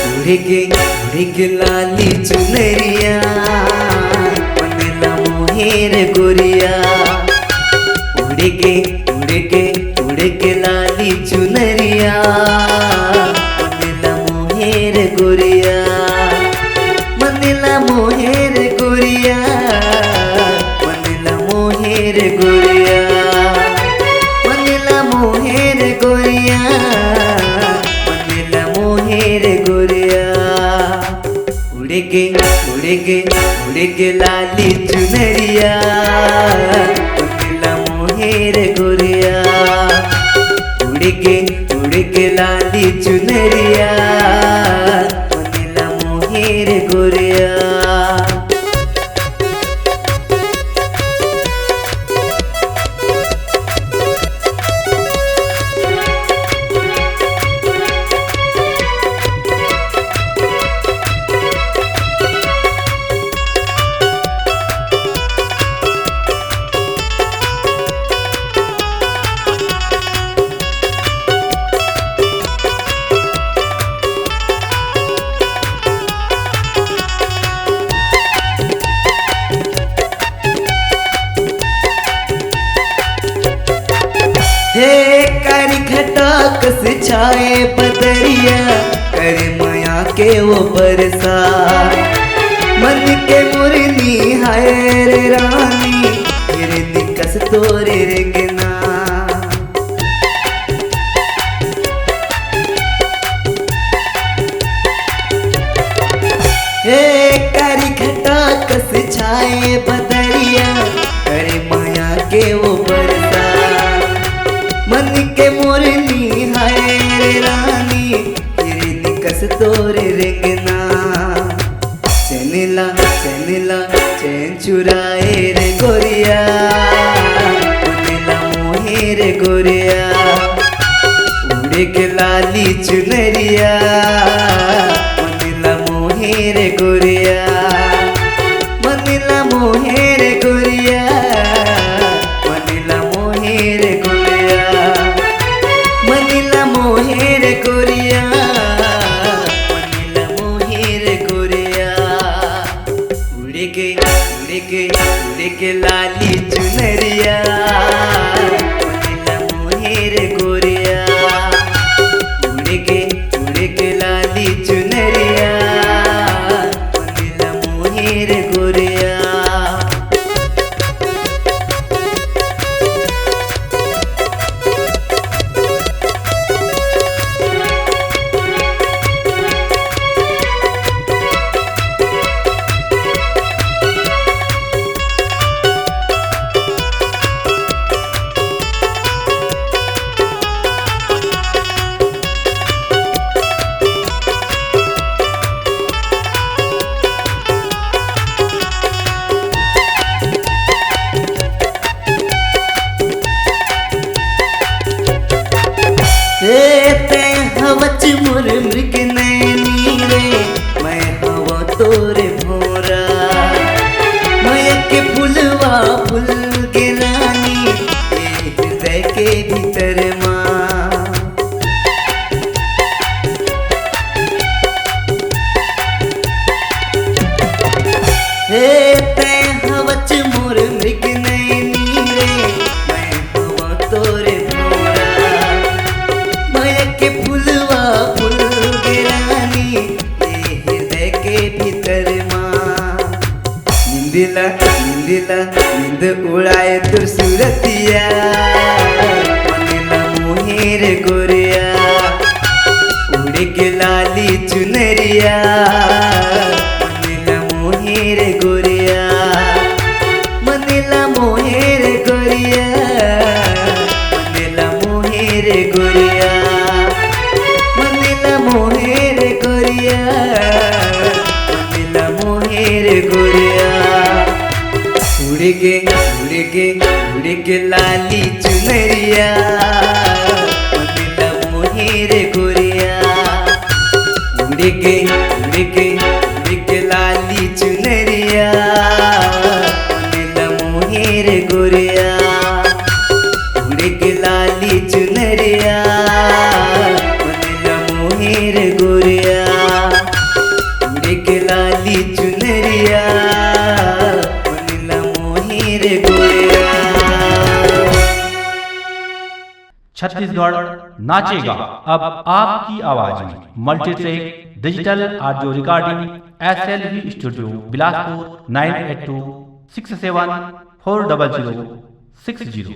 उड़ के लाली चुनरिया मनला मोहेर गोरिया। उड़ के लाली चुनरिया मनला मोहेर गोरिया। मनला मोहेर गोरिया, मनला मोहेर गोरिया, मनला मोहेर गोरिया, मनला मोहेर गोरिया। उड़ के लाली चुनरिया मनला मोहेर गोरिया। उड़ के लाली चुनरिया मनला मोहेर गोरिया। हे करी खटाक से छाए बदरिया कर माया के वो बरसा। मन के मुरनी हाय रे रानी फिर निकस तोरे रेंगना। हे करी खटाक से छाए बदरिया कर माया के वो बरसा। मन के मोरनी हाय रे रानी तेरे निकस तोरे रेंगना। चैनिला चैन चुराए रे गोरिया मनला मोहेर गोरिया। उड़ के लाली चुनरिया मनला मोहेर गोरिया। मनला मोहेर गोरिया, मनला मोहेर गोरिया, मनला मोहेर गोरिया, मनला मोहेर गोरिया। उड़ के लाली चुनरिया मनला मोहेर गोरिया। उड़ के लाली चुनरिया मनला मोहेर गोरिया। ते हवच मोर मृग नैनी रे मैं हवा तोरे भोरा। मैं के फुलवा फुल के रानी हृदय के भीतर माँ। हे ते हवच मोर मृग नैनी रे मैं हवा तोरे भोरा। के फुलवा फुल गिरानी हृदय के भीतर माँ। नींद उड़ाए तो सूरतिया मनला मोहेर गोरिया। उड़ के लाली चुनरिया मनला मोहेर गोरिया। मनला मोहेर गोरिया, मनला मोहेर गोरिया, मनला मोहेर गोरिया, मनला मोहेर गोरिया। उड़ के लाली चुनरिया मनला मोहेर गोरिया। उड़ के लाली चुनरिया मनला मोहेर गोरिया। उड़ के लाली चुनरिया मनला मोहेर गोरिया। छत्तीसगढ़ नाचेगा अब आपकी आवाज में। Multitrack digital audio recording SLV studio Bilaspur 9826740060।